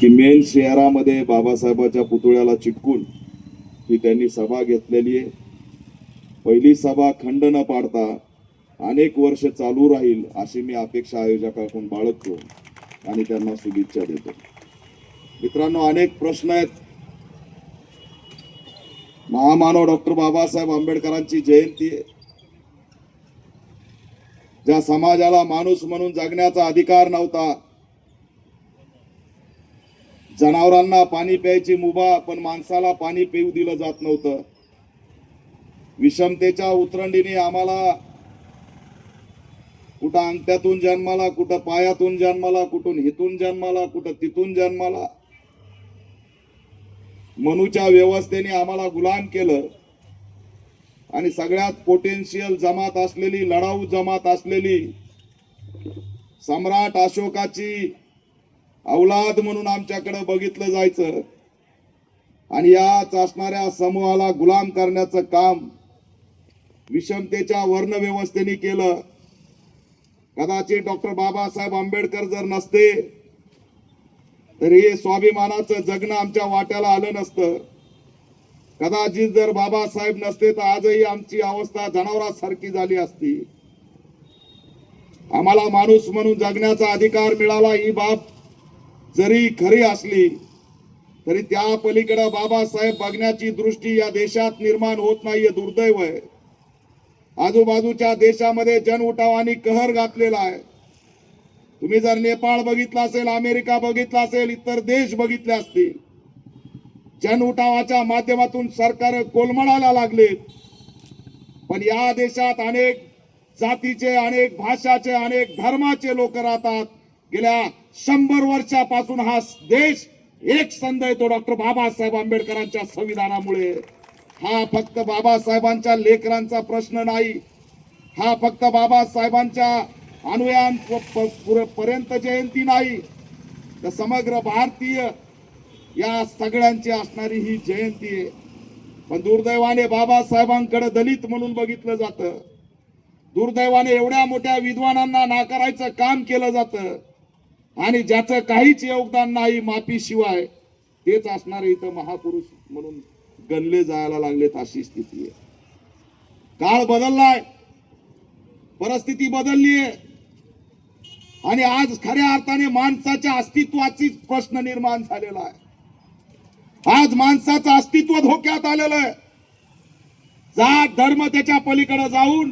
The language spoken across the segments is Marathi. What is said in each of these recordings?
की मेन शहरामध्ये बाबासाहेबांच्या पुतळ्याला चिटकून ही त्यांनी सभा घेतलेली आहे। पहिली सभा खंड न पाडता अनेक वर्ष चालू राहील अशी मी अपेक्षा आयोजकांकडून बाळगतो आणि त्यांना शुभेच्छा देतो। मित्रांनो, अनेक प्रश्न आहेत। महामानव डॉक्टर बाबासाहेब आंबेडकरांची जयंती आहे। ज्या समाजाला माणूस म्हणून जगण्याचा अधिकार नव्हता, जनावरांना पाणी प्यायची मुभा पण माणसाला पाणी पिऊ दिलं जात नव्हतं, विषमतेच्या उतरंडीने आम्हाला कुठं अंगठ्यातून जन्माला, कुठं पायातून जन्माला, कुठून हितून जन्माला, कुठं तिथून जन्माला, मनुच्या व्यवस्थेने आम्हाला गुलाम केलं आणि सगळ्यात पोटेन्शियल जमात असलेली, लढाऊ जमात असलेली सम्राट अशोकाची औलाद म्हणून आमच्याकडे बघितलं जायचं आणि याच असणाऱ्या समूहाला गुलाम करण्याचं काम विषमतेच्या वर्ण व्यवस्थेने केलं। कदाचित डॉक्टर बाबासाहेब आंबेडकर जर नसते तर हे स्वाभिमानाचं जगणं आमच्या वाट्याला आलं नसतं। कदाचित जर बाबासाहेब नसते तर आजही आमची अवस्था जनावरांसारखी झाली असती। आम्हाला माणूस म्हणून जगण्याचा अधिकार मिळाला ही बाब जरी खरी असली तरी त्या पलीकडे बाबासाहेब बघण्याची दृष्टी या देशात निर्माण होत नाहीये, दुर्दैव आहे। आजूबाजूच्या देशामध्ये जन उठावानी कहर घातलेला आहे। तुम्ही जर नेपाळ बघितला असेल, अमेरिका बघितला असेल, इतर देश बघितले असतील, जन उठावाच्या माध्यमातून सरकार कोलमडायला लागले। पण या देशात अनेक जातीचे, अनेक भाषाचे, अनेक धर्माचे लोक राहतात। गेल्या 100 वर्षापासून हा देश एक संध आहे, तो डॉक्टर बाबासाहेब आंबेडकरांच्या संविधानामुळे। हा फक्त बाबासाहेबांच्या लेकरांचा प्रश्न नाही, हा फक्त बाबासाहेबांच्या अनुयान पर्यंत जयंती नाही, तर समग्र भारतीय या सगळ्यांची असणारी ही जयंती आहे। पण दुर्दैवाने बाबासाहेबांकडे दलित म्हणून बघितलं जातं, दुर्दैवाने एवढ्या मोठ्या विद्वानांना नाकारायचं काम केलं जातं आणि ज्याचं काहीच योगदान नाही माफीशिवाय तेच असणारे इथं महापुरुष म्हणून गणले जायला लागलेत, अशी स्थिती आहे। काळ बदललाय, परिस्थिती बदलली आहे आणि आज खऱ्या अर्थाने माणसाच्या अस्तित्वाची प्रश्न निर्माण झालेला आहे। आज माणसाचं अस्तित्व धोक्यात आलेलं आहे। जात धर्म त्याच्या पलीकडे जाऊन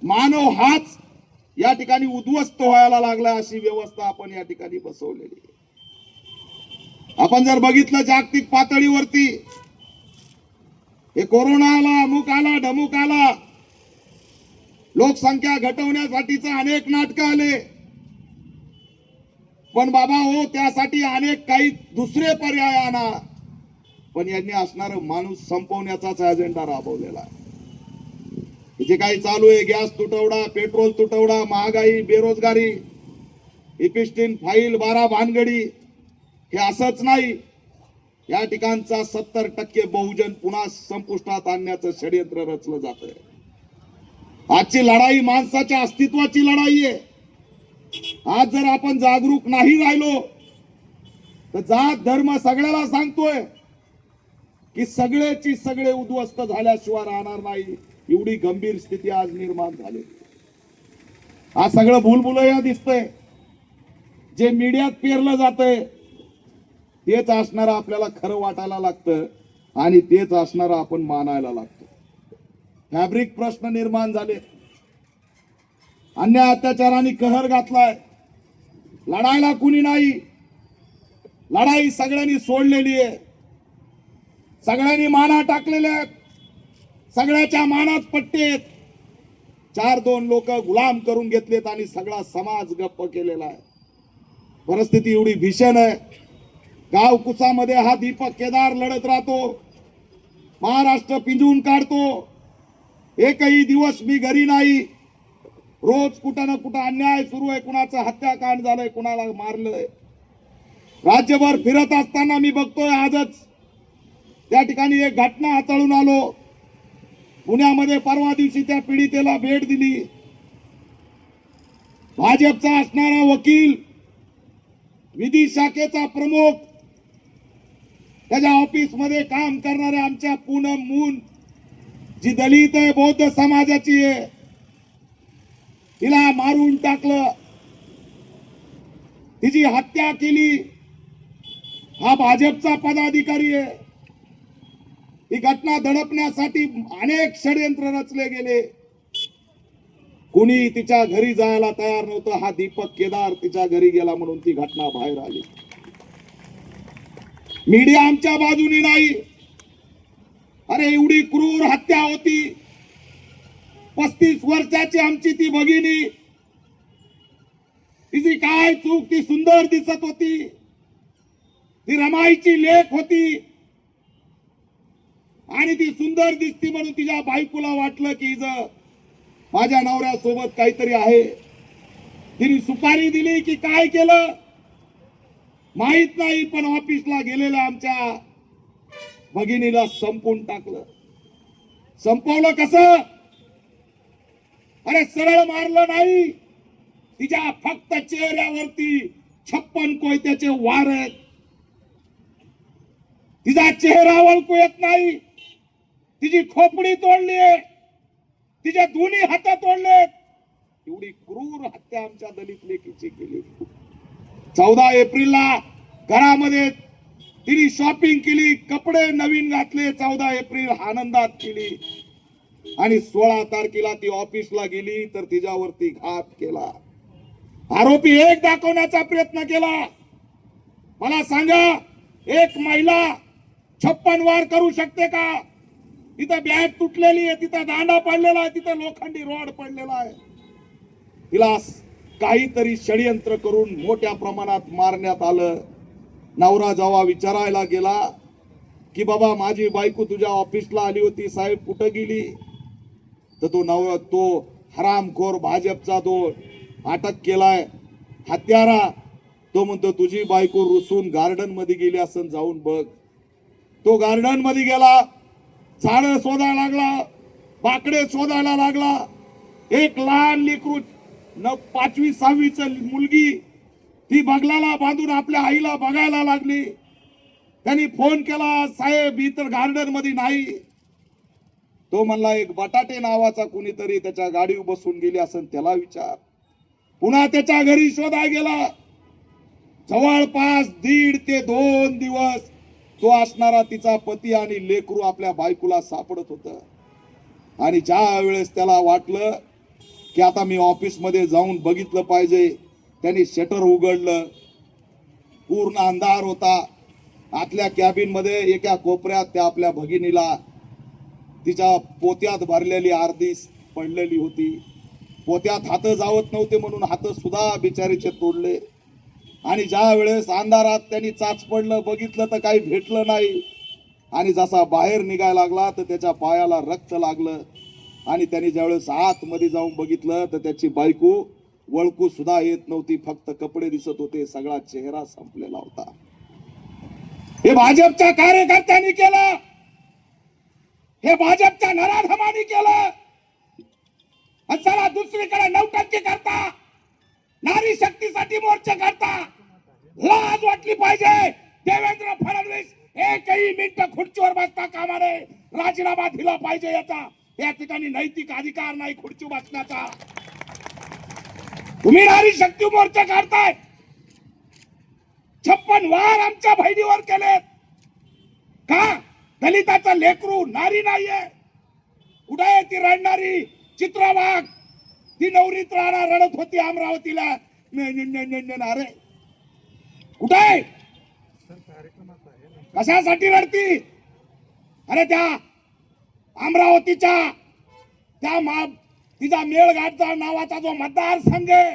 मानव हाच या ठिकाणी उद्ध्वस्त व्हायला लागला, अशी व्यवस्था आपण या ठिकाणी बसवलेली आहे। आपण जर बघितलं जागतिक पातळीवरती, हे कोरोना आला, अमुक आला, ढमुक आला, लोकसंख्या घटवण्यासाठीचे अनेक नाटक आले, पण बाबा हो त्यासाठी अनेक काही दुसरे पर्याय आणा, पण यांनी असणारं माणूस संपवण्याचाच अजेंडा राबवलेला आहे। जे काही चालू आहे, गॅस तुटवडा, पेट्रोल तुटवडा, महागाई, बेरोजगारी, इपिस्टिन फाईल 12 भानगडी, हे असंच नाही, या ठिकाणचा 70% बहुजन पुन्हा संपुष्टात आणण्याचं षडयंत्र रचलं जातंय। आजची लढाई माणसाच्या अस्तित्वाची लढाई आहे। आज जर आपण जागरूक नाही राहिलो तर जात धर्म सगळ्याला सांगतोय की सगळेची सगळे उद्ध्वस्त झाल्याशिवाय राहणार नाही, एवढी गंभीर स्थिती आज निर्माण झाली। आज सगळं भूलभुलैया दिसतंय, जे मीडियात पेरलं जातंय तेच असणारं आपल्याला खरं वाटायला लागतं आणि तेच असणारं आपण मानायला लागतो। फॅब्रिक प्रश्न निर्माण झाले, अन्याय अत्याचाराने कहर घातलाय, लढायला कुणी नाही, लढाई सगळ्यांनी सोडलेली आहे, सगळ्यांनी माना टाकलेल्या आहेत, सगळ्याच्या मानात पट्टे आहेत। 4-2 लोक गुलाम करून घेतलेत आणि सगळा समाज गप्प केलेला आहे। परिस्थिती एवढी भीषण आहे, गाव कुसामध्ये हा दीपक केदार लढत राहतो, महाराष्ट्र पिंजून काढतो, एकही दिवस मी घरी नाही, रोज कुठं ना कुठं अन्याय सुरू आहे, कुणाचं हत्याकांड झालंय, कुणाला मारलंय। राज्यभर फिरत असताना मी बघतोय, आजच त्या ठिकाणी एक घटना हाताळून आलो, पुण्यामध्ये परवा दिवशी त्या पीडितेला भेट दिली। भाजपचा असणारा वकील विधी शाखेचा प्रमुख, त्याच्या ऑफिस मध्ये काम करणाऱ्या आमच्या पूनम मून, जी दलित आहे, बौद्ध समाजाची आहे, तिला मारून टाकलं, तिची हत्या केली. हा भाजपचा पदाधिकारी आहे. ही घटना दडपण्यासाठी अनेक षडयंत्र रचले गेले. कुणी तिच्या घरी जायला तयार नव्हतं. हा दीपक केदार तिच्या घरी गेला म्हणून ती घटना बाहेर आली. मीडिया आमच्या बाजूनी नाही. अरे एवढी क्रूर हत्या होती. 35 वर्षाची आमची ती भगिनी, तिची काय चूक? ती सुंदर दिसत होती, ती रमाईची लेक होती, आणि ती सुंदर दिसती म्हणून तिच्या बायकोला वाटलं की माझ्या नवऱ्यासोबत काहीतरी आहे. तिने सुपारी दिली की काय केलं माहित नाही, पण ऑफिसला गेलेल्या आमच्या भगिनीला संपून टाकलं. संपवलं कसं? अरे सरळ मारलं नाही. तिच्या फक्त चेहऱ्यावरती 56 कोयत्याचे वार आहेत. तिचा चेहरा ओळखू येत नाही. तिची खोपडी तोडली आहे, तिचे दोन्ही हात तोडलेत. एवढी क्रूर हत्या आमच्या दलित लेकीची केली. 14 एप्रिलला घरामध्ये तिने शॉपिंग केली, कपडे नवीन घातले, 14 एप्रिल आनंदात केली. आणि 16 तारखेला ती ऑफिसला गेली तर तिच्यावरती घात केला. आरोपी एक दाखवण्याचा प्रयत्न केला. मला सांगा, एक महिला 56 वार करू शकते का? तिथं बॅग तुटलेली आहे, तिथं दांडा पडलेला आहे, तिथं लोखंडी रॉड पडलेला आहे. तिला काहीतरी षडयंत्र करून मोठ्या प्रमाणात मारण्यात आलं. नवरा जेव्हा विचारायला गेला की बाबा माझी बायको तुझ्या ऑफिसला आली होती, साहेब कुठं गेली? तर तो हरामखोर भाजपचा तो अटक केलाय हत्यारा, तो म्हणतो तुझी बायको रुसून गार्डन मध्ये गेली असं, जाऊन बघ. तो गार्डन मध्ये गेला, झाडं शोधायला लागला, बाकडे शोधायला लागला. एक लहान लेकरू 5वी 6वीच मुलगी ती बगलाला बांधून आपल्या आईला बघायला लागली. त्यांनी फोन केला, साहेब इतर गार्डन मध्ये नाही. तो म्हणला एक बटाटे नावाचा कुणीतरी त्याच्या गाडीवर बसून गेली असं, त्याला विचार. पुन्हा त्याच्या घरी शोधाय गेला. जवळपास 1.5 ते 2 दिवस तो असणारा तिचा पती आणि लेकरू आपल्या बायकोला सापडत होत. आणि ज्या वेळेस त्याला वाटलं की आता मी ऑफिस मध्ये जाऊन बघितलं पाहिजे, त्यांनी शटर उघडलं. पूर्ण अंधार होता. आतल्या कॅबिन मध्ये एका कोपऱ्यात त्या आपल्या भगिनीला तिच्या पोत्यात भरलेली अर्धी पडलेली होती. पोत्यात हात जावत नव्हते म्हणून हात सुद्धा बिचारीचे तोडले. आणि ज्या वेळेस अंधारात त्यांनी चाच पडलं, बघितलं तर काही भेटलं नाही. आणि जसा बाहेर निघायला लागला तर त्याच्या पायाला रक्त लागलं. आणि त्यांनी ज्यावेळेस आतमध्ये जाऊन बघितलं तर त्याची बायको ओळखू सुद्धा येत नव्हती, फक्त कपडे दिसत होते, सगळा चेहरा संपलेला होता. हे भाजपच्या कार्यकर्त्यांनी केलं, हे भाजपच्या नराधमांनी केलं. आणि चला दुसरीकडे नौटंकी करता, नारी शक्तीसाठी मोर्चे करता. लाज वाटली पाहिजे. देवेंद्र फडणवीस एकही मिनिट खुर्चीवर बसता कामा नये, राजीनामा दिला पाहिजे. या ठिकाणी नैतिक अधिकार नाही खुर्ची बसण्याचा. तुम्ही नारी शक्ती मोर्चा काढताय. 56 वार आमच्या बहिणीवर केलेत का? दलिताचा लेकरू नारी नाहीये? कुठे आहे ती रडणारी चित्रा वाघ? ती नवरीत राहणार रडत होती अमरावतीला. अरे कुठे आहे? कशासाठी रडती? अरे त्या अमरावतीच्या त्या तिचा मेळघाटचा नावाचा जो मतदारसंघ आहे,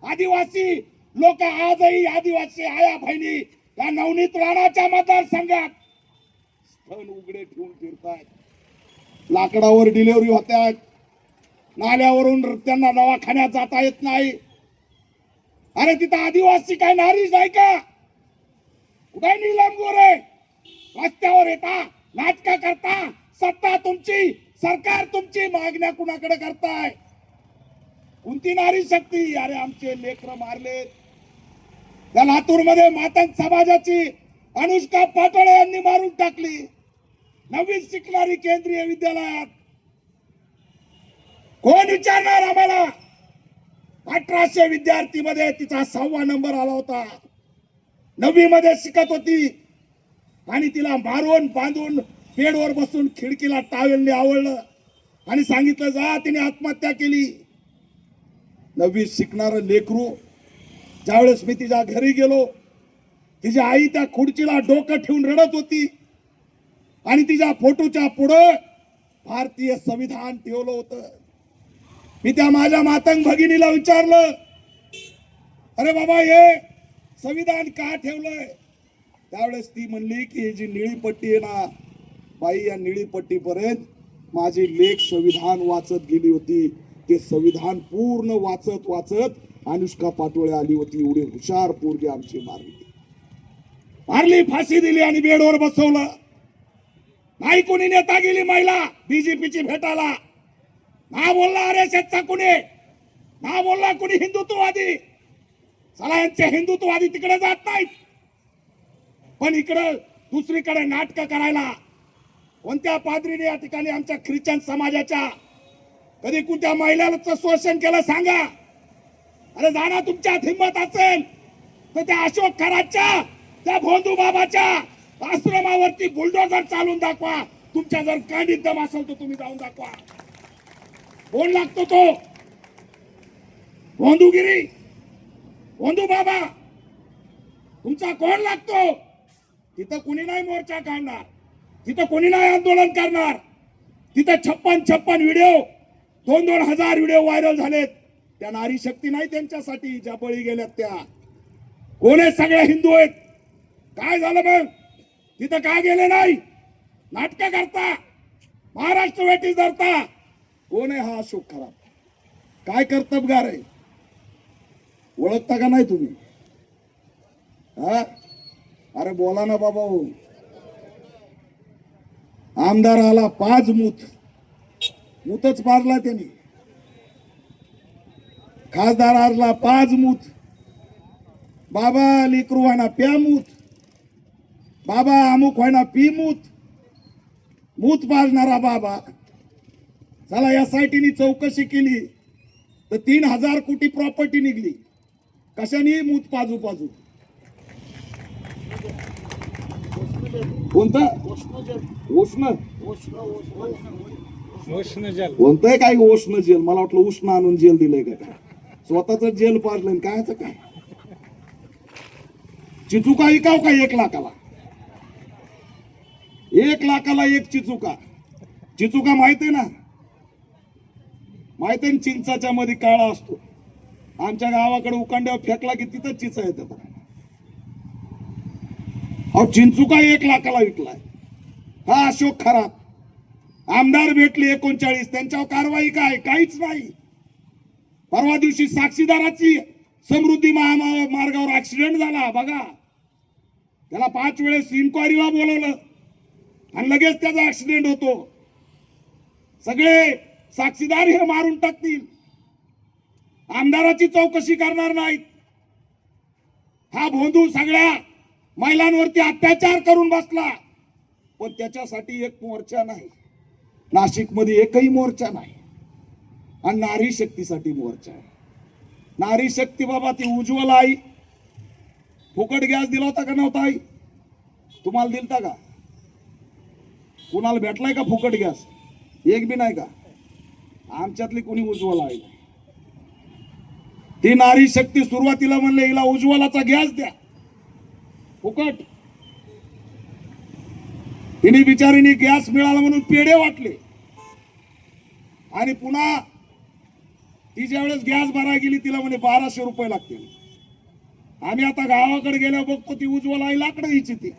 आदिवासी लोक आजही आदिवासी आया बहिणी या नवनीत राणाच्या मतदारसंघात स्थन उघडे ठेवून फिरतायत. लाकडावर डिलिव्हरी होत्यात, नाल्यावरून त्यांना दवाखान्यात जाता येत नाही. अरे तिथं आदिवासी काय नारीच नाही का? कुठे नीलम गोरे? रस्त्यावर येता, नाटका करता, सत्ता तुमची, सरकार तुमची, मागण्या कुणाकडे करताय? कोणती नारी शक्ती? अरे आमचे लेकर मारले, त्या लातूरमध्ये मातंग समाजाची अनुष्का पाटोळे यांनी मारून टाकली. नवीन शिकणारी केंद्रीय विद्यालयात कोण विचारणार आम्हाला? 1800 विद्यार्थी मध्ये तिचा 6वा नंबर आला होता. 9वी मध्ये शिकत होती आणि तिला मारून बांधून बेडवर बसून खिडकीला टावेलने आवळलं आणि सांगितलं जा. तिने आत्महत्या केली. 9वी शिकणारं लेकरू. ज्यावेळेस मी तिच्या घरी गेलो, तिची आई त्या खुर्चीला डोकं ठेवून रडत होती आणि तिच्या फोटोच्या पुढं भारतीय संविधान ठेवलं होतं. मी त्या माझ्या मातंग भगिनीला विचारलं, अरे बाबा हे संविधान का ठेवलंय? त्यावेळेस ती म्हणली की ही जी निळी पट्टी आहे ना बाई, या निळी पट्टीपर्यंत माझी लेक संविधान वाचत गेली होती. ते संविधान पूर्ण वाचत वाचत अनुष्का पाटोळे आली होती. एवढी हुशार पोरगी आमची मारली, फाशी दिली आणि बेडवर बसवलं. नाही कोणी नेता गेली महिला बीजेपीची भेटायला, ना बोलला RSSचा कुणी, ना बोलला कुणी हिंदुत्ववादी. चला यांचे हिंदुत्ववादी तिकडे जात नाहीत, पण इकडे दुसरीकडे नाटक करायला. कोणत्या पाद्रीने या ठिकाणी आमच्या ख्रिश्चन समाजाच्या कधी कोणत्या महिलाचं शोषण केलं सांगा? अरे जाणा, तुमच्यात हिंमत असेल तर त्या अशोक खराच्या, त्या भोंदू बाबाच्या आश्रमावरती बुलडोझर चालून दाखवा. तुमच्या जर कांडीत दम असेल तर तुम्ही जाऊन दाखवा. कोण लागतो तो? भोंदूगिरी, भोंदू बाबा तुमचा कोण लागतो? तिथं कुणी नाही मोर्चा काढणार, तिथं कोणी नाही आंदोलन करणार. तिथं 56 व्हिडिओ, 2-2 हजार व्हिडिओ व्हायरल झालेत. त्या नारी शक्ती नाही त्यांच्यासाठी ज्या बळी गेल्यात त्या. कोण आहे? सगळे हिंदू आहेत. काय झालं मग? तिथं का गेले नाही? नाटक करता, महाराष्ट्र वेटीस धरता. कोण आहे हा अशोक खरात? काय कर्तबगार आहे? ओळखता का नाही तुम्ही? हा, अरे बोला ना बाबा. हो, आमदार आला 5 मूतच मारला त्यांनी. खासदार आला 5 मूत. बाबा लेकरू व्हायना प्या मूत, बाबा अमुक व्हायना पी मूत पाजणारा बाबा. चला SIT नी चौकशी केली तर 3000 कोटी प्रॉपर्टी निघली. कशाने? मूत पाजू. कोणतं? उष्ण जल. कोणतंय काय उष्ण जेल? मला वाटलं उष्ण आणून जेल दिलंय का? स्वतःच जेल पाडलं कायच काय? चिचुका विकाव का 1 लाखाला? 1 लाखाला 1 चिचुका. चिचुका माहित आहे ना? माहित आहे? चिंचाच्या मध्ये काळा असतो. आमच्या गावाकडे उकांड्यावर फेकला की तिथं चिचा येतात. अहो चिंचुका 1 लाखाला विकलाय. हा अशोक खरात. आमदार भेटले 39, त्यांच्यावर कारवाई काय? काहीच नाही. परवा दिवशी साक्षीदाराची समृद्धी महामार्गावर ऍक्सिडेंट झाला बघा. त्याला 5 वेळेस इन्क्वायरीला बोलवलं आणि लगेच त्याचा ऍक्सिडेंट होतो. सगळे साक्षीदार हे मारून टाकतील. आमदाराची चौकशी करणार नाहीत. हा भोंदू सगळ्या महिलांवरती अत्याचार करून बसला, पण त्याच्यासाठी एक मोर्चा नाही. नाशिकमध्ये एकही मोर्चा नाही. आणि नारी शक्तीसाठी मोर्चा आहे. नारी शक्ती बाबा ती उज्ज्वल आई. फुकट गॅस दिला होता का नव्हता आई? तुम्हाला दिलता का? कुणाला भेटलाय का फुकट गॅस? एक बी नाही का? आमच्यातली कोणी उज्ज्वल आई नाही. ती नारी शक्ती सुरुवातीला म्हणले हिला उज्ज्वलाचा गॅस द्या फुकट. तिने बिचारीने गॅस मिळाला म्हणून पेढे वाटले आणि पुन्हा ती ज्यावेळेस गॅस भरायला गेली तिला म्हणे 1200 रुपये लागतील. आम्ही आता गावाकडे गेलो बघतो ती उज्ज्वल आई लाकडं द्यायची ती.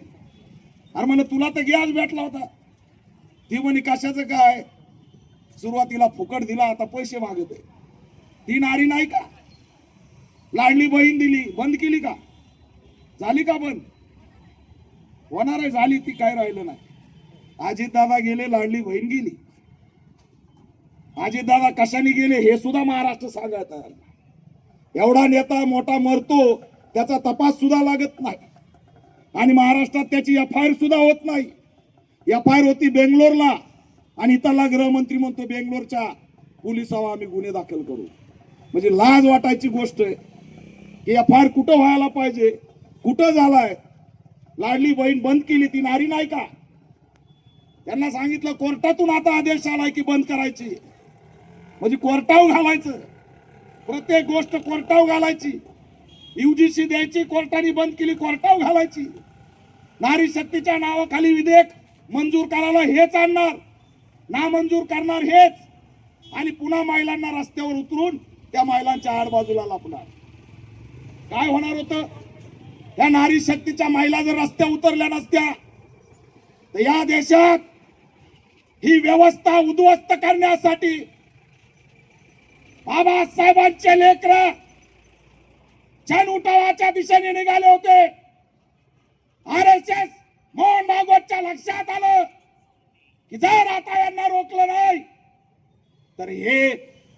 अरे म्हणे तुला तर गॅस भेटला होता. ती म्हणे कशाचं काय? सुरुवातीला फुकट दिला आता पैसे मागत आहे. ती नारी नाही का? लाडली बहीण दिली, बंद केली का? झाली का बंद? होणार आहे. झाली ती, काय राहिलं नाही. अजितदादा गेले, लाडली बहीण गेली. अजितदादा कशाने गेले हे सुद्धा महाराष्ट्र सांगत. एवढा नेता मोठा मरतो त्याचा तपास सुद्धा लागत नाही आणि महाराष्ट्रात त्याची FIR सुद्धा होत नाही. FIR होती बेंगलोरला आणि इथला गृहमंत्री म्हणतो बेंगलोरच्या पोलिसावर आम्ही गुन्हे दाखल करू. म्हणजे लाज वाटायची गोष्ट आहे की FIR कुठं व्हायला पाहिजे, कुठं झालाय. लाडली बहीण बंद केली, ती नारी नाही का? त्यांना सांगितलं कोर्टातून आता आदेश आलाय की बंद करायची. म्हणजे कोर्टावर घालायचं, प्रत्येक गोष्ट कोर्टावर घालायची. UGC द्यायची, कोर्टाने बंद केली, कोर्टावर घालायची. नारी शक्तीच्या नावाखाली विधेयक मंजूर करायला हेच आणणार, नामंजूर करणार हेच, आणि पुन्हा महिलांना रस्त्यावर उतरून त्या महिलांच्या आडबाजूला लपणार. काय होणार होतं? या नारी शक्तीच्या महिला जर रस्त्यावर उतरल्या नसत्या तर या देशात ही व्यवस्था उद्ध्वस्त करण्यासाठी बाबासाहेबांचे लेकर जन उठावाच्या दिशेने निघाले होते. RSS मोहन भागवतच्या लक्षात आलं की जर आता यांना रोखलं नाही तर हे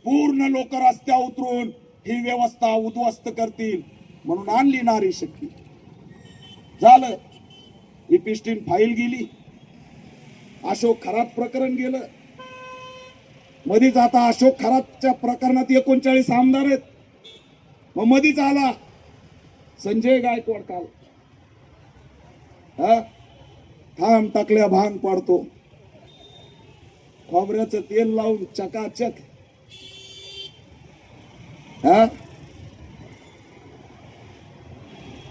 पूर्ण लोक रस्त्यावर उतरून ही व्यवस्था उद्ध्वस्त करतील. म्हणून आणली नारी शक्ती. झालं, इपिस्टिन फाईल गेली, अशोक खरात प्रकरण गेलं. मधीच आता अशोक खरातच्या प्रकरणात 39 आमदार आहेत. मग मधीच आला संजय गायकवाड. काल थांब टाकल्या भांग पाडतो, खोबऱ्याचं तेल लावून चकाचक.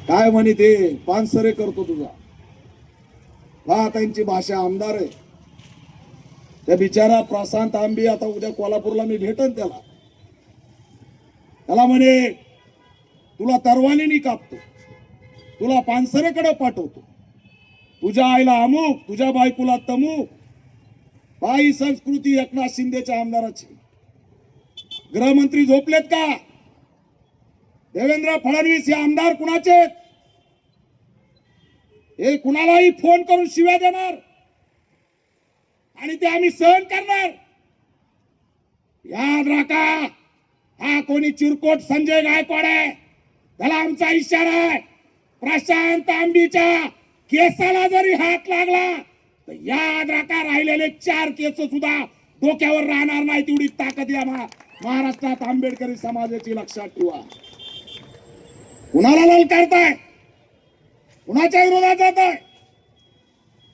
काय म्हणे ते पानसरे करतो तुझा. त्यांची भाषा आमदार आहे. त्या बिचारा प्रशांत आंबे आता उद्या कोल्हापूरला मी भेटन त्याला. त्याला म्हणे तुला तरवानीने कापतो, तुला पानसरेकडे पाठवतो, तुझ्या आईला अमुक, तुझ्या बायकोला तमुक. बाई संस्कृती एकनाथ शिंदेच्या आमदाराची. गृहमंत्री झोपलेत का? देवेंद्र फडणवीस हे आमदार कुणाचे? हे कुणालाही फोन करून शिव्या देणार आणि ते आम्ही सहन करणार. याद राखा, हा कोणी चिरकोट संजय गायकवाड आहे, त्याला आमचा इशारा आहे. प्रशांत आंबीच्या केसाला जरी हात लागला तर याद राखा, राहिलेले 4 केस सुद्धा डोक्यावर राहणार नाही. तेवढी ताकद या महाराष्ट्रात आंबेडकरी समाजाची. लक्षात ठेवा. कुणाला ललकारताय, कुणाच्या विरोधात जात आहे?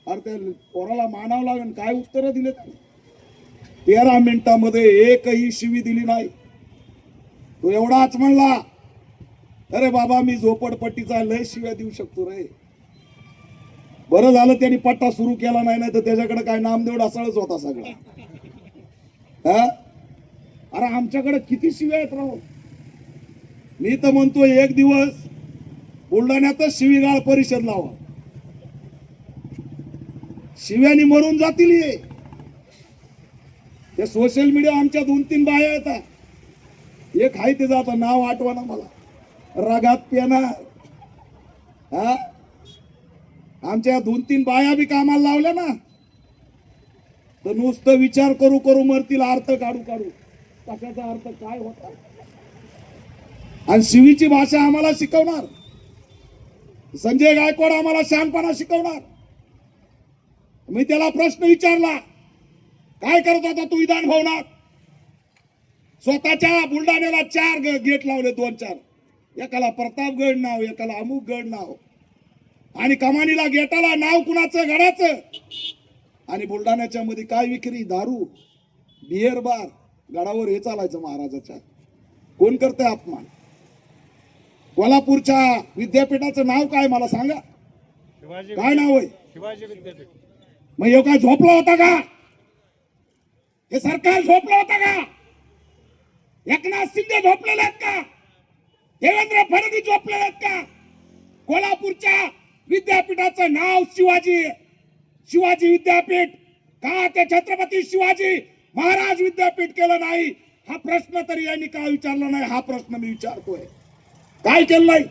अरे ते पोराला मानावं लागेल. काय उत्तर दिले? 13 मिनिटांमध्ये एकही शिवी दिली नाही. तो एवढाच म्हणला, अरे बाबा मी झोपडपट्टीचा लय शिव्या देऊ शकतो रे. बरं झालं त्यांनी पट्टा सुरू केला नाही, तर त्याच्याकडे काय नामदेव ढासळच होता सगळा. अरे आमच्याकडे किती शिव्या आहेत राव. मी तर म्हणतो एक दिवस बुलढाण्यातच शिवीगाळ परिषद लावा. शिव्यानी मरून जातील हे. ते सोशल मीडिया आमच्या 2-3 बाया येतात. एक आहे ते जात नाव आठवणा मला, रागात पेना. आमच्या 2-3 बाया बी कामाला लावल्या ना तर नुसतं विचार करू करू मरतील, अर्थ काढू काढू. कशाचा अर्थ काय होता? आणि शिवीची भाषा आम्हाला शिकवणार संजय गायकवाड, आम्हाला शहाणपणा शिकवणार. मी त्याला प्रश्न विचारला, काय करत होता तू विधान भवनात? स्वतःच्या बुलढाण्याला 4 गेट लावले, 2-4. एकाला प्रतापगड नाव, एकाला अमुकगड नाव, आणि कमानीला गेटाला नाव कुणाचं? गडाचं. आणि बुलढाण्याच्या मध्ये काय विक्री? दारू, बियर बार. गडावर हे चालायचं महाराजाच्या. कोण करतंय अपमान? कोल्हापूरच्या विद्यापीठाचं नाव काय मला सांगा? काय नाव आहे? शिवाजी विद्यापीठ. मग हे काय झोपला होता का? हे सरकार झोपलं होतं का? एकनाथ शिंदे झोपलेले आहेत का? देवेंद्र फडणवीस झोपलेले आहेत का? कोल्हापूरच्या विद्यापीठाचं नाव शिवाजी विद्यापीठ का ते छत्रपती शिवाजी महाराज विद्यापीठ केलं नाही? हा प्रश्न तरी यांनी का विचारला नाही? हा प्रश्न मी विचारतोय. काय केलं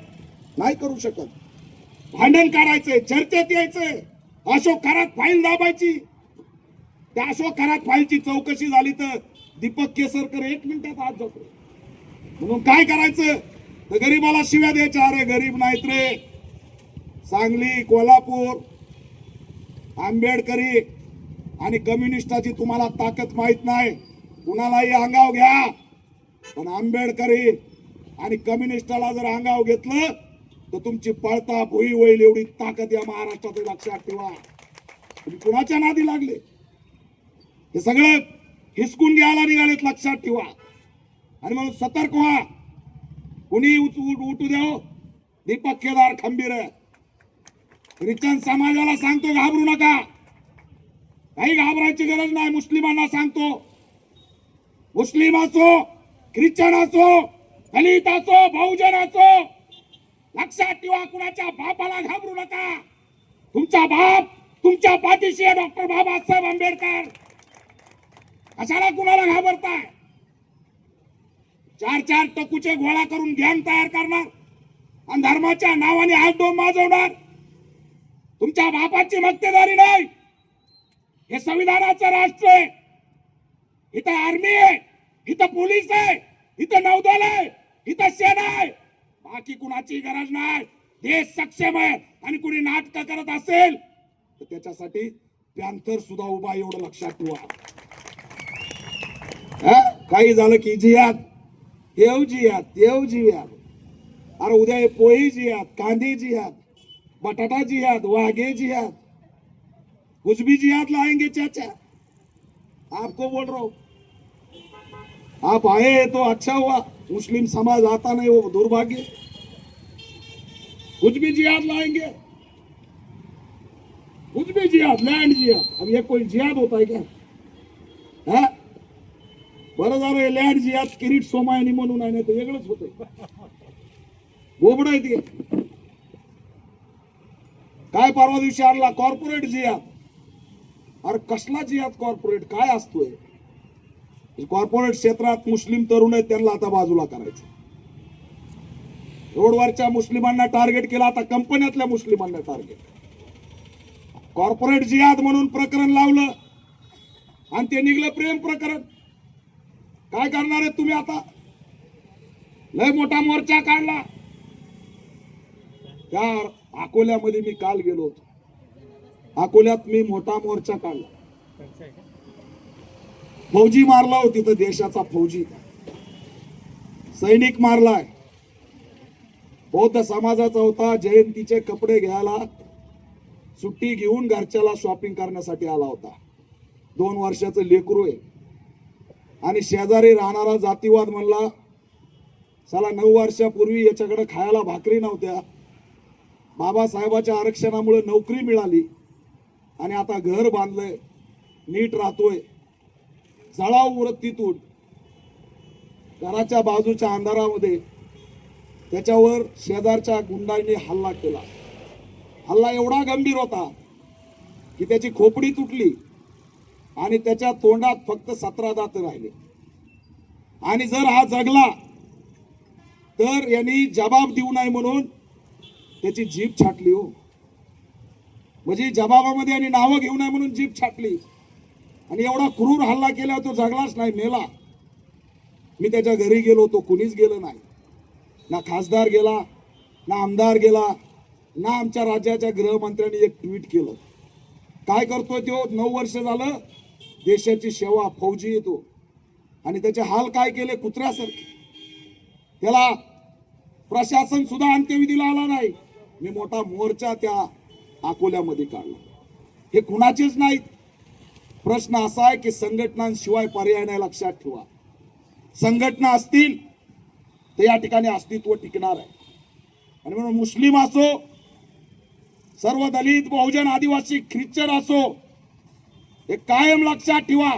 नाही करू शकत. भांडण काढायचंय, चर्चेत यायचंय, अशोक खरात फाईल दाबायची. त्या अशोक खरात फाईलची चौकशी झाली तर दीपक केसरकर 1 मिनिटात आत जातो. म्हणून काय करायचं? तर गरीबाला शिव्या द्यायच्या, अरे गरीब नाहीत रे. सांगली, कोल्हापूर, आंबेडकरी आणि कम्युनिस्टाची तुम्हाला ताकद माहित नाही. कुणालाही अंगाव घ्या, पण आंबेडकरी आणि कम्युनिस्टाला जर अंगाव घेतलं तर तुमची पळता भुई होईल. एवढी ताकद या महाराष्ट्रात, लक्षात ठेवा. तुम्ही कुणाच्या नादी लागले? हे सगळं हिसकून घ्यायला निघालेत, लक्षात ठेवा. आणि म्हणून सतर्क व्हा. कुणी उठू द्याव, दीपक केदार खंबीर आहे. ख्रिश्चन समाजाला सांगतो, घाबरू नका. काही घाबरायची गरज नाही. मुस्लिमांना सांगतो, मुस्लिम असो, ख्रिश्चन असो, दलित असो, बहुजन असो, लक्षात ठेवा, कुणाच्या बापाला घाबरू नका. तुमचा बाप तुमच्या पाठीशी आहे, डॉक्टर बाबासाहेब आंबेडकर. कशाला कुणाला घाबरताय? 4-4 टकूचे गोळा करून गँग तयार करणार आणि धर्माच्या नावाने हातडोम माजवणार. तुमच्या बापाची मक्तेदारी नाही. हे संविधानाचं राष्ट्र आहे. इथं आर्मी आहे, इथं पोलीस आहे, इथं नौदल आहे, इथं सेना आहे. बाकी कुणाची गरज नाही. देश सक्षम आहे. आणि कुणी नाटक करत असेल तर त्याच्यासाठी पॅन्थर सुद्धा उभा, एवढं लक्षात ठेवा. काही झालं की जिहाद, देव जिहाद, देव जिहाद. अरे उद्या पोळी जिहाद, कांदे जिहाद, बटाटा जिहाद, वाघे जिहाद, कुछ भी जिहाद लाएंगे चाचा. आपको बोल रहा हूं, आप आए तो अच्छा हुआ. मुस्लिम समाज आता नहीं वो दुर्भाग्य. कुछ भी जिहाद लाएंगे, कुछ भी जिहाद, लैंड जिहाद. अब ये कोई जिहाद होता है क्या? है बरं झालं लँड जिहाद किरीट सोमायनी म्हणून आहे, तर वेगळंच होतंय. बोबड आहे ते. काय परवा दिवशी आणला कॉर्पोरेट जिहाद. अरे कसला जिहाद कॉर्पोरेट? काय असतोय? कॉर्पोरेट क्षेत्रात मुस्लिम तरुण आहेत, त्यांना आता बाजूला करायचं. रोडवरच्या मुस्लिमांना टार्गेट केला, आता कंपन्यातल्या मुस्लिमांना टार्गेट. कॉर्पोरेट जिहाद म्हणून प्रकरण लावलं आणि ते निघलं प्रेम प्रकरण. काय करणार आहे तुम्ही आता? लय मोठा मोर्चा काढला. त्या अकोल्यामध्ये मी काल गेलो होतो. अकोल्यात मी मोठा मोर्चा काढला. फौजी मारला होती, तिथं देशाचा फौजी सैनिक मारलाय. बौद्ध समाजाचा होता. जयंतीचे कपडे घ्यायला सुट्टी घेऊन घरच्याला शॉपिंग करण्यासाठी आला होता. 2 वर्षाचं लेकरू आहे. आणि शेजारी राहणारा जातीवाद म्हणला, साला 9 वर्षापूर्वी याच्याकडे खायला भाकरी नव्हत्या, बाबासाहेबाच्या आरक्षणामुळे नोकरी मिळाली आणि आता घर बांधलंय, नीट राहतोय. जळाऊ वृत्तीतून घराच्या बाजूच्या अंधारामध्ये त्याच्यावर शेजारच्या गुंडांनी हल्ला केला. हल्ला एवढा गंभीर होता की त्याची खोपडी तुटली आणि त्याच्या तोंडात फक्त 17 दात राहिले. आणि जर हा जगला तर यांनी जबाब देऊ नये म्हणून त्याची जीभ छाटली. हो, म्हणजे जबाबामध्ये आणि नावं घेऊ नये म्हणून जीभ छाटली. आणि एवढा क्रूर हल्ला केला, तो जगलाच नाही, मेला. मी त्याच्या घरी गेलो, तो कुणीच गेलं नाही. ना खासदार गेला, ना आमदार गेला, ना आमच्या राज्याच्या गृहमंत्र्यांनी एक ट्विट केलं. काय करतोय तो? 9 वर्ष झालं देशाची सेवा, फौजी येतो. आणि त्याचे हाल काय केले? कुत्र्यासारखे. त्याला प्रशासन सुद्धा अंत्यविधीला आला नाही. मी मोठा मोर्चा त्या अकोल्यामध्ये काढला. हे कुणाचेच नाहीत. प्रश्न असा आहे की संघटनांशिवाय पर्याय नाही, लक्षात ठेवा. संघटना असतील तर या ठिकाणी अस्तित्व टिकणार आहे. आणि म्हणून मुस्लिम असो, सर्व दलित, बहुजन, आदिवासी, ख्रिश्चन असो, हे कायम लक्षात ठेवा.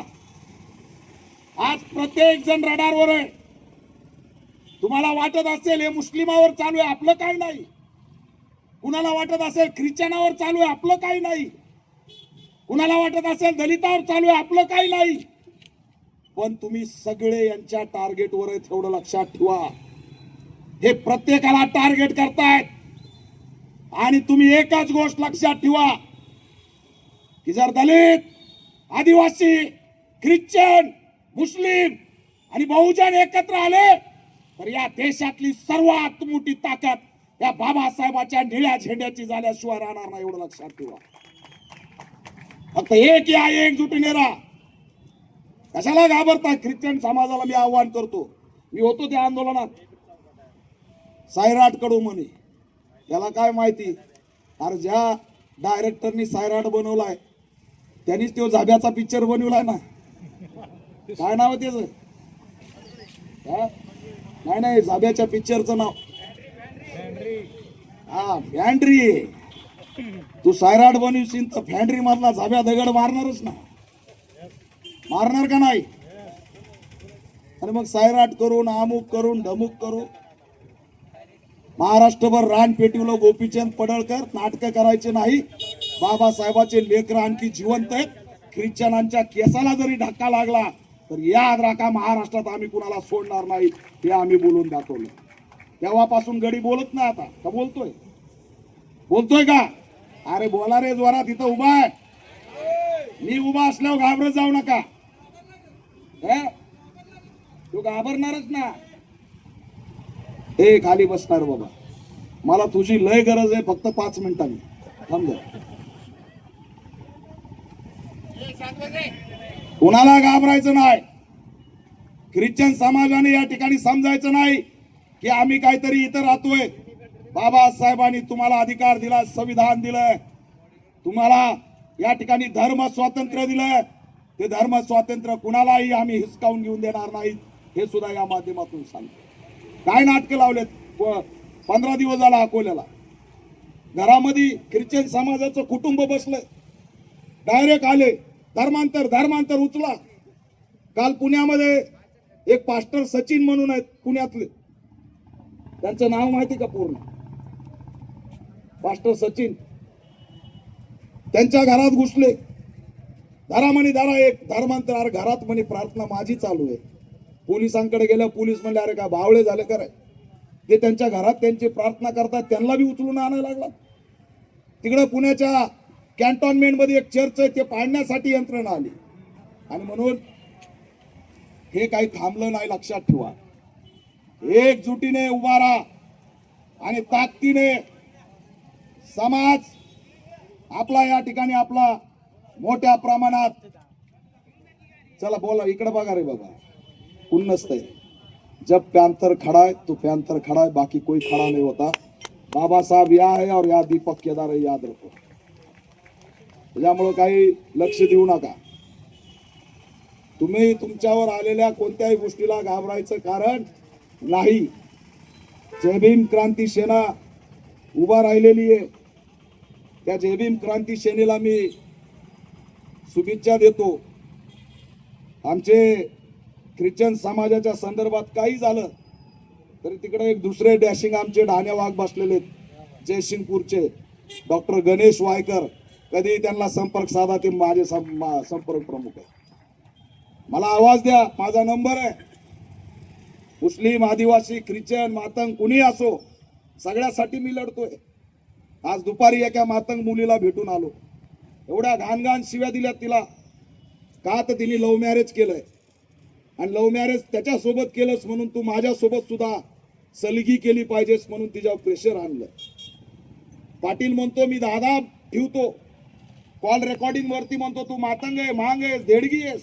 आज प्रत्येक जण रडारवर आहे. तुम्हाला वाटत असेल हे मुस्लिमावर चालू आहे, आपलं काही नाही. कुणाला वाटत असेल ख्रिश्चनावर चालू आहे, आपलं काही नाही. कुणाला वाटत असेल दलितावर चालू आहे, आपलं काही नाही. पण तुम्ही सगळे यांच्या टार्गेटवर आहेत, एवढं लक्षात ठेवा. हे प्रत्येकाला टार्गेट करतायत. आणि तुम्ही एकच गोष्ट लक्षात ठेवा की जर दलित, आदिवासी, ख्रिश्चन, मुस्लिम आणि बहुजन एकत्र आले तर या देशातली सर्वात मोठी ताकद या बाबासाहेबांच्या निळ्या झेंड्याची झाल्याशिवाय राहणार नाही, एवढं लक्षात ठेवा. फक्त एक या एकजुटीने राहा. कशाला घाबरता? ख्रिश्चन समाजाला मी आव्हान करतो. मी होतो त्या आंदोलनात. सायराट कडू म्हणे, त्याला काय माहिती? अरे ज्या डायरेक्टरनी सायराट बनवलाय त्यांनीच तो झाब्याचा पिक्चर बनवलाय ना. काय नाव आहे त्याचं? नाही, झाब्याच्या पिक्चरचं नाव हा फॅन्ड्री. तू सायराट बनवशील तर फॅन्ड्री मधला झाब्या दगड मारणारच ना, मारणार का नाही? आणि मग सायराट करून अमुक करून ढमुक करून महाराष्ट्रभर रान पेटवलं गोपीचंद पडळकर. नाटकं करायचे नाही. बाबासाहेबाचे लेकर आणखी जिवंत आहेत. ख्रिश्चनांच्या केसाला जरी धक्का लागला तर याद राखा, महाराष्ट्रात आम्ही कुणाला सोडणार नाही, हे आम्ही बोलून दाखवलं. तेव्हापासून गडी बोलत नाही. आता का बोलतोय का? अरे बोला रे जोरात, इथं उभा आहे मी. उभा असल्यावर घाबरत जाऊ नका. तू घाबरणारच ना. खाली बसणार बाबा, मला तुझी लय गरज आहे. फक्त 5 मिनिटांनी थांब. कोणाला घाबरायचं नाही. ख्रिश्चन समाजाने या ठिकाणी समजायचं नाही की आम्ही काहीतरी इथं राहतोय. बाबासाहेबांनी तुम्हाला अधिकार दिला, संविधान दिलंय, तुम्हाला या ठिकाणी धर्म स्वातंत्र्य दिलंय. ते धर्म स्वातंत्र्य कुणालाही आम्ही हिसकावून घेऊन देणार नाही, हे सुद्धा या माध्यमातून सांगतो. काय नाटकं लावलेत? 15 दिवस झाला अकोल्याला घरामध्ये ख्रिश्चन समाजाचं कुटुंब बसलंय. डायरेक्ट आले, धर्मांतर उचला. काल पुण्यामध्ये एक पास्टर सचिन म्हणून आहेत पुण्यातले, त्यांचं नाव माहिती का पूर्ण? पास्टर सचिन. त्यांच्या घरात घुसले. धरा एक धर्मांतर. अरे घरात म्हणे प्रार्थना माझी चालू आहे. पोलिसांकडे गेल्या, पोलीस म्हणले अरे का बावळे झाले काय? ते त्यांच्या घरात त्यांची प्रार्थना करतात, त्यांना बी उचलून आणायला लागला. तिकडे पुण्याच्या कॅन्टॉन्मेंट मध्ये एक चर्च आहे, ते पाडण्यासाठी यंत्रणा आली. आणि म्हणून हे काही थांबलं नाही, लक्षात ठेवा. एकजुटीने उभा राहा आणि ताकदीने समाज आपला या ठिकाणी आपला मोठ्या प्रमाणात. चला बोला, इकडे बघा रे बाबा, कुण नसतंय. जब पैंथर खड़ा है तो पैंथर खड़ा है, बाकी कोई खड़ा नहीं होता. बाबा साहब या है और या दीपक केदार है, याद रखो. त्याच्यामुळे काही लक्ष देऊ नका. तुम्ही तुमच्यावर आलेल्या कोणत्याही गोष्टीला घाबरायचं कारण नाही. जय भीम क्रांती सेना उभा राहिलेली आहे. त्या जय भीम क्रांती सेनेला मी शुभेच्छा देतो. आमचे ख्रिश्चन समाजाच्या संदर्भात काही झालं तरी तिकडे एक दुसरे डॅशिंग आमचे ढाण्या वाघ बसलेले आहेत, जयसिंगपूरचे डॉक्टर गणेश वायकर. कधी त्यांना संपर्क साधा, ते माझे संपर्क प्रमुख आहे. मला आवाज द्या, माझा नंबर आहे. मुस्लिम, आदिवासी, ख्रिश्चन, मातंग कुणी असो, सगळ्यासाठी मी लढतोय. आज दुपारी एका मातंग मुलीला भेटून आलो. एवढ्या घाण शिव्या दिल्यात तिला. का तर तिने लव्ह मॅरेज केलंय, आणि लव्ह मॅरेज त्याच्यासोबत केलंस म्हणून तू माझ्यासोबत सुद्धा सलगी केली पाहिजेस म्हणून तिच्यावर प्रेशर आणलं. पाटील म्हणतो मी दादा ठेवतो, कॉल रेकॉर्डिंग वरती म्हणतो तू मातंग आहे, मांग आहेस, देडगी आहेस.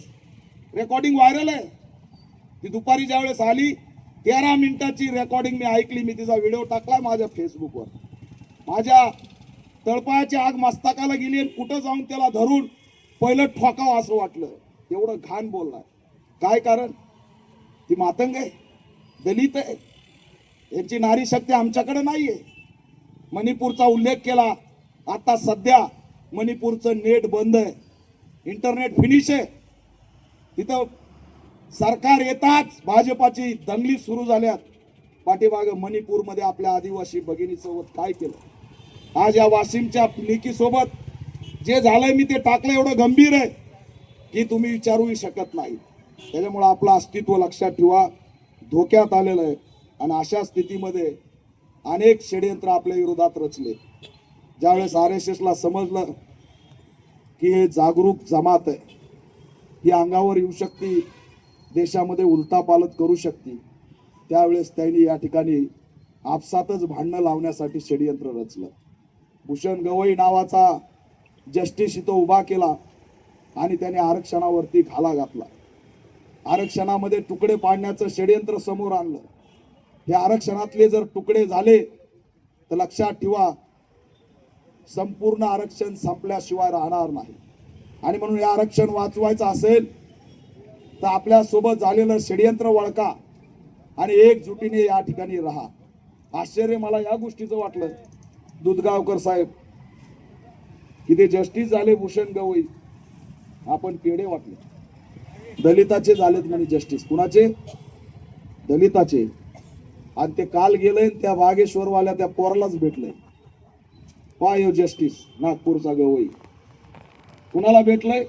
रेकॉर्डिंग व्हायरल आहे. ती दुपारी ज्यावेळेस आली 13 मिनिटाची रेकॉर्डिंग मी ऐकली. मी तिचा व्हिडिओ टाकलाय माझ्या फेसबुकवर. माझ्या तळपायाची आग मस्तकाला गेली आणि कुठं जाऊन त्याला धरून पहिलं ठोकावं असं वाटलं. एवढं घाण बोललाय. काय कारण? ती मातंग आहे, दलित आहे, यांची नारी शक्ती आमच्याकडे नाहीये. मणिपूरचा उल्लेख केला. आता सध्या मणिपूरचं नेट बंद आहे, इंटरनेट फिनिश आहे. तिथं सरकार येताच भाजपाची दंगली सुरू झाल्यात. पाठीमागे मणिपूरमध्ये आपल्या आदिवासी भगिनीसोबत काय केलं. आज या वाशिमच्या लेकीसोबत जे झालंय मी ते टाकलं. एवढं गंभीर आहे की तुम्ही विचारूही शकत नाही. त्याच्यामुळे आपलं अस्तित्व लक्षात ठेवा, धोक्यात आलेलं आहे. आणि अशा स्थितीमध्ये अनेक षडयंत्र आपल्या विरोधात रचले. ज्यावेळेस RSSला समजलं की हे जागरूक जमात आहे, ही अंगावर येऊ शकते, देशामध्ये उलटापालट करू शकते, त्यावेळेस त्यांनी या ठिकाणी आपसातच भांडणं लावण्यासाठी षडयंत्र रचलं. भूषण गवई नावाचा जस्टिस इथं उभा केला आणि त्याने आरक्षणावरती घाला घातला. आरक्षणामध्ये तुकडे पाडण्याचं षडयंत्र समोर आणलं. हे आरक्षणातले जर तुकडे झाले तर लक्षात ठेवा, संपूर्ण आरक्षण संपल्याशिवाय राहणार नाही. आणि म्हणून हे आरक्षण वाचवायचं असेल तर आपल्या सोबत झालेलं षडयंत्र वळका आणि एकजुटीने या ठिकाणी राहा. आश्चर्य मला या गोष्टीचं वाटलं, दुधगावकर साहेब की ते जस्टिस झाले भूषण गवई, आपण पेढे वाटले. दलिताचे झालेत म्हणे जस्टिस. कुणाचे? दलिताचे. आणि ते काल गेले त्या वागेश्वरवाल्या त्या पोरालाच भेटलंय. पाय जस्टिस नागपूरचा गवई कुणाला भेटलंय?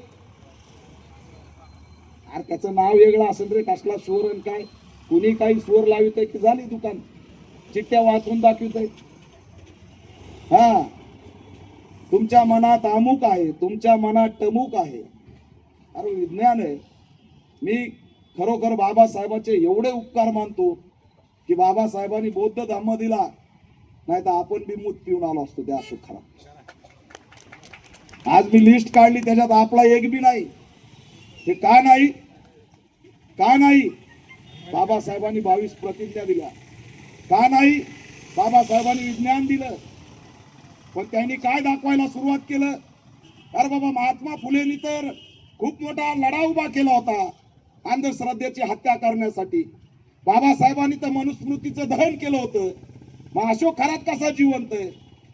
अरे त्याचं नाव वेगळं असेल रे, कसला स्वर आणि काय, कुणी काही स्वर लावित की झाली दुकान, चिठ्ठ्या वाचून दाखवित. हा, तुमच्या मनात अमुक आहे, तुमच्या मनात टमुक आहे. अरे विज्ञान आहे. मी खरोखर बाबासाहेबांचे एवढे उपकार मानतो की बाबासाहेबांनी बौद्ध धम्म दिला, नाही तर आपण बी मूत पिऊन आलो असतो त्या अशोक खरा. आज मी लिस्ट काढली, त्याच्यात आपला एक बी नाही. हे का नाही? का नाही? बाबासाहेबांनी 22 प्रतिज्ञा दिल्या. का नाही? बाबासाहेबांनी विज्ञान दिलं. पण त्यांनी काय दाखवायला सुरुवात केलं? अरे बाबा, महात्मा फुलेंनी तर खूप मोठा लढा उभा केला होता अंधश्रद्धेची हत्या करण्यासाठी. बाबासाहेबांनी तर मनुस्मृतीचं दहन केलं होतं. मग अशोक खरात कसा जिवंत आहे?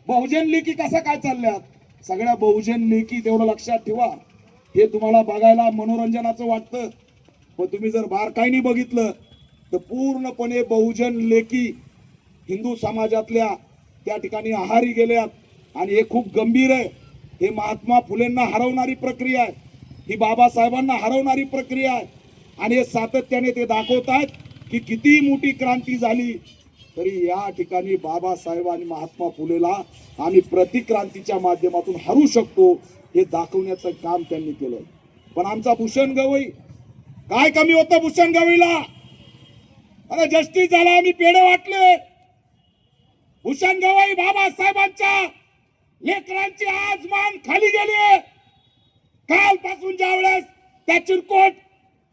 बहुजन लेखी कसं काय चालल्यात? सगळ्या बहुजन लेखी तेवढं लक्षात ठेवा. हे तुम्हाला बघायला मनोरंजनाचं वाटतं, पण तुम्ही जर बारकाईने बघितलं तर पूर्णपणे बहुजन लेखी हिंदू समाजातल्या त्या ठिकाणी आहारी गेल्यात. आणि हे खूप गंभीर आहे. हे महात्मा फुलेंना हरवणारी प्रक्रिया आहे, ही बाबासाहेबांना हरवणारी प्रक्रिया आहे. आणि हे सातत्याने ते दाखवत आहेत की किती मोठी क्रांती झाली तरी या ठिकाणी बाबासाहेब आणि महात्मा फुलेला आम्ही प्रतिक्रांतीच्या माध्यमातून हरू शकतो, हे दाखवण्याचं काम त्यांनी केलं. पण आमचा भूषण गवई, काय कमी होतं भूषण गवईला? अरे जस्टिस झाला, आम्ही पेढे वाटले. भूषण गवई बाबासाहेबांच्या लेकरांची आज मान खाली गेली. कालपासून ज्यावेळेस त्या चिरकोट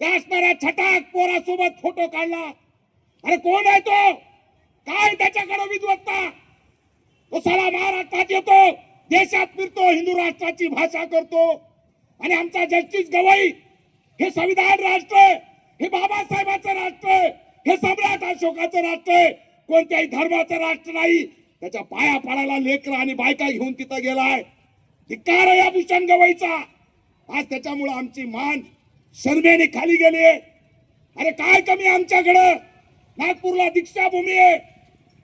त्या असणाऱ्या छटाक पोरासोबत फोटो काढला, अरे कोण आहे तो? काय त्याच्याकडे विद्वत्ता? तो साला महाराष्ट्रात येतो, देशात फिरतो, हिंदू राष्ट्राची भाषा करतो. आणि आमचा जस्टिस गवई हे संविधान राष्ट्र आहे, हे बाबासाहेबांचं राष्ट्र आहे, हे सम्राट अशोकाचं राष्ट्र आहे, कोणत्याही धर्माचं राष्ट्र नाही. त्याच्या पाया पडायला लेकरं आणि बायका घेऊन तिथं गेलाय. धिक्कार आहे या भूषण गवईचा. आज त्याच्यामुळे आमची मान शर्मेने खाली गेली. अरे काय कमी आमच्याकडं? नागपूरला दीक्षाभूमी आहे,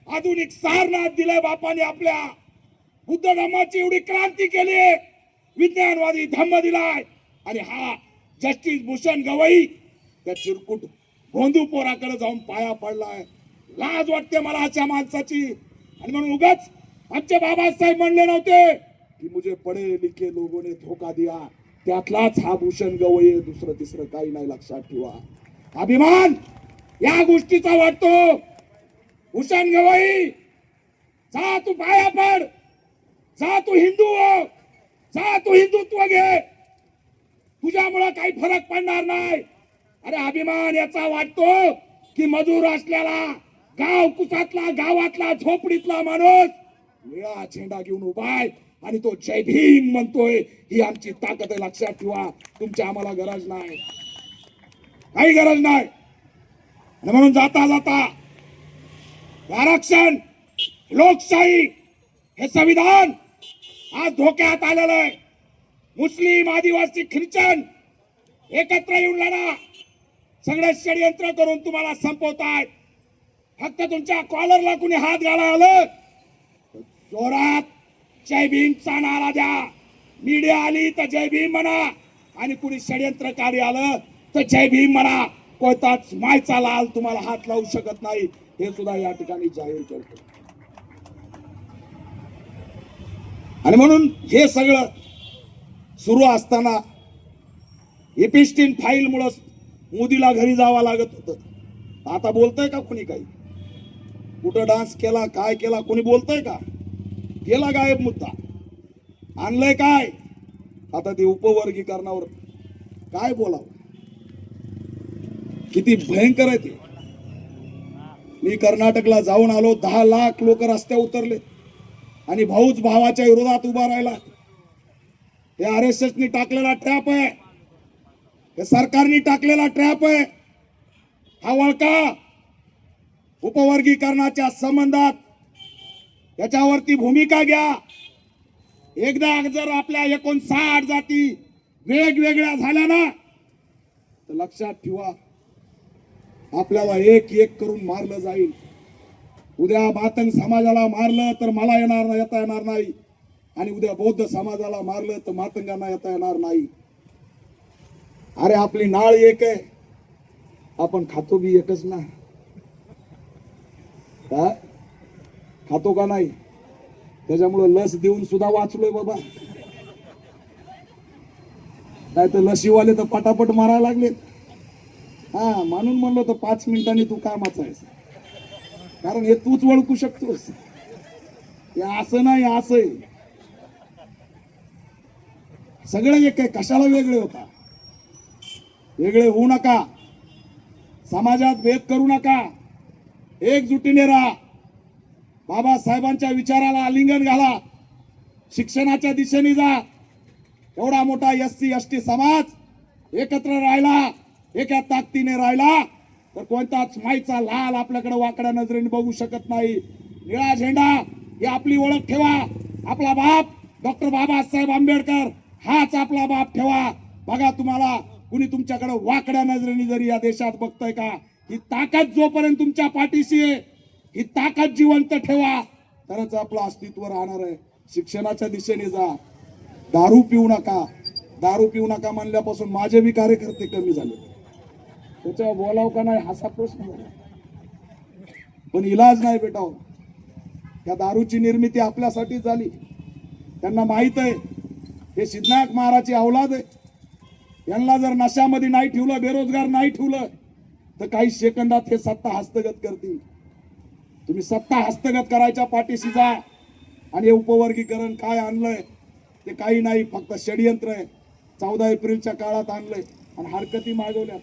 आधुनिक सारनाथ दिलाय बापाने आपल्या. बुद्ध धम्माची एवढी क्रांती केली, विज्ञानवादी धम्म दिलाय. आणि हा जस्टिस भूषण गवई त्या चिरकुट भोंदू पोराकडे जाऊन पाया पडलाय. लाज वाटते मला अशा माणसाची. आणि म्हणून उगाच आमचे बाबासाहेब म्हणले नव्हते की मुझे पढे लिखे लोगों ने धोखा दिया, त्यातलाच हा भूषण गवई, दुसरं तिसरं काही नाही. लक्षात ठेवा, अभिमान या गोष्टीचा वाटतो. भूषण गवई, जा तू पाया पड, जा तू हिंदू हो, जा तू हिंदुत्व घे, तुझ्यामुळे काही फरक पडणार नाही. अरे अभिमान याचा वाटतो की मजूर असलेला गाव कुसातला, गावातला, झोपडीतला माणूस निळा झेंडा घेऊन उभा आहे आणि तो जय भीम म्हणतोय. ही आमची ताकद आहे. लक्षात ठेवा, तुमची आम्हाला गरज नाही, काही गरज नाही. आणि म्हणून जाता जाता आरक्षण, लोकशाही, हे संविधान आज धोक्यात आलेलं आहे. मुस्लिम, आदिवासी, ख्रिश्चन एकत्र येऊन लढा. सगळे षडयंत्र करून तुम्हाला संपवतायत. फक्त तुमच्या कॉलरला कुणी हात घालायला आलं जोरात जय भीमचा नारा द्या. मीडिया आली तर जय भीम म्हणा, आणि कुणी षडयंत्रकारी आलं तर जय भीम म्हणा. कोणताच मायचा लाल तुम्हाला हात लावू शकत नाही, हे सुद्धा या ठिकाणी जाहीर करतो. आणि म्हणून हे सगळं सुरू असताना एपिस्टीन फाईल मुळे मोदीला घरी जावं लागत होतं. आता बोलतंय का कोणी काही? कुठं डान्स केला, काय केला, कोणी बोलतंय का? केला गायब मुद्दा. आणलंय काय? आता ते उपवर्गीकरणावर काय बोलावं? किती भयंकर आहे ते. मी कर्नाटकला जाऊन आलो, 10 लाख लोक रस्त्यावर उतरले आणि भाऊच भावाच्या विरोधात उभा राहिला. हे RSSनी टाकलेला ट्रॅप आहे, हे सरकारने टाकलेला ट्रॅप आहे. हा वळका उपवर्गीकरणाच्या संबंधात याच्यावरती भूमिका घ्या. एकदा जर आपल्या 59 जाती वेगवेगळ्या झाल्या ना, तर लक्षात ठेवा आपल्याला एक एक करून मारलं जाईल. उद्या मातंग समाजाला मारलं तर मला येता येणार नाही, आणि उद्या बौद्ध समाजाला मारलं तर मातंगांना येता येणार नाही. अरे आपली नाळ एक आहे, आपण खातो बी एकच ना. काय खातो का नाही? त्याच्यामुळे लस देऊन सुद्धा वाचलोय बाबा. नाही तर लसीवाले तर पटापट मारायला लागले. हा, म्हणून म्हणलो तर 5 मिनिटांनी तू कामाचा आहेस, कारण हे तूच ओळखू शकतोस. हे असं नाही, असं आहे. सगळे एक आहे, कशाला वेगळे होता? वेगळे होऊ नका, समाजात भेद करू नका, एकजुटीने राहा. बाबासाहेबांच्या विचाराला आलिंगन घाला, शिक्षणाच्या दिशेने जा. एवढा मोठा SC ST समाज एकत्र राहिला, एका ताकदीने राहिला तर कोणताच माईचा लाल आपल्याकडे वाकड्या नजरेने बघू शकत नाही. निळा झेंडा ही आपली ओळख ठेवा. आपला बाप डॉक्टर बाबासाहेब आंबेडकर हाच आपला बाप ठेवा. बघा, तुम्हाला कुणी तुमच्याकडे वाकड्या नजरेने जरी या देशात बघतोय का, ही ताकद जोपर्यंत तुमच्या पाठीशी आहे, ही ताकद जिवंत ठेवा, तरच आपलं अस्तित्व राहणार आहे. शिक्षणाच्या दिशेने जा. दारू पिऊ नका. दारू पिऊ नका म्हणल्यापासून माझे बी कार्यकर्ते कमी झाले. त्याच्यावर बोलाव का नाही असा प्रश्न झाला, पण इलाज नाही बेटा. त्या दारूची निर्मिती आपल्यासाठी झाली. त्यांना माहित आहे हे सिद्धनाथ महाराजची औलाद आहे. यांना जर नशामध्ये नाही ठेवलं, बेरोजगार नाही ठेवलं, तर काही सेकंदात हे सत्ता हस्तगत करतील. तुम्ही सत्ता हस्तगत करायच्या पाठीशी जा. आणि हे उपवर्गीकरण काय आणलंय ते काही नाही, फक्त षडयंत्र आहे. 14 एप्रिलच्या काळात आणलंय आणि हरकती मागवल्या.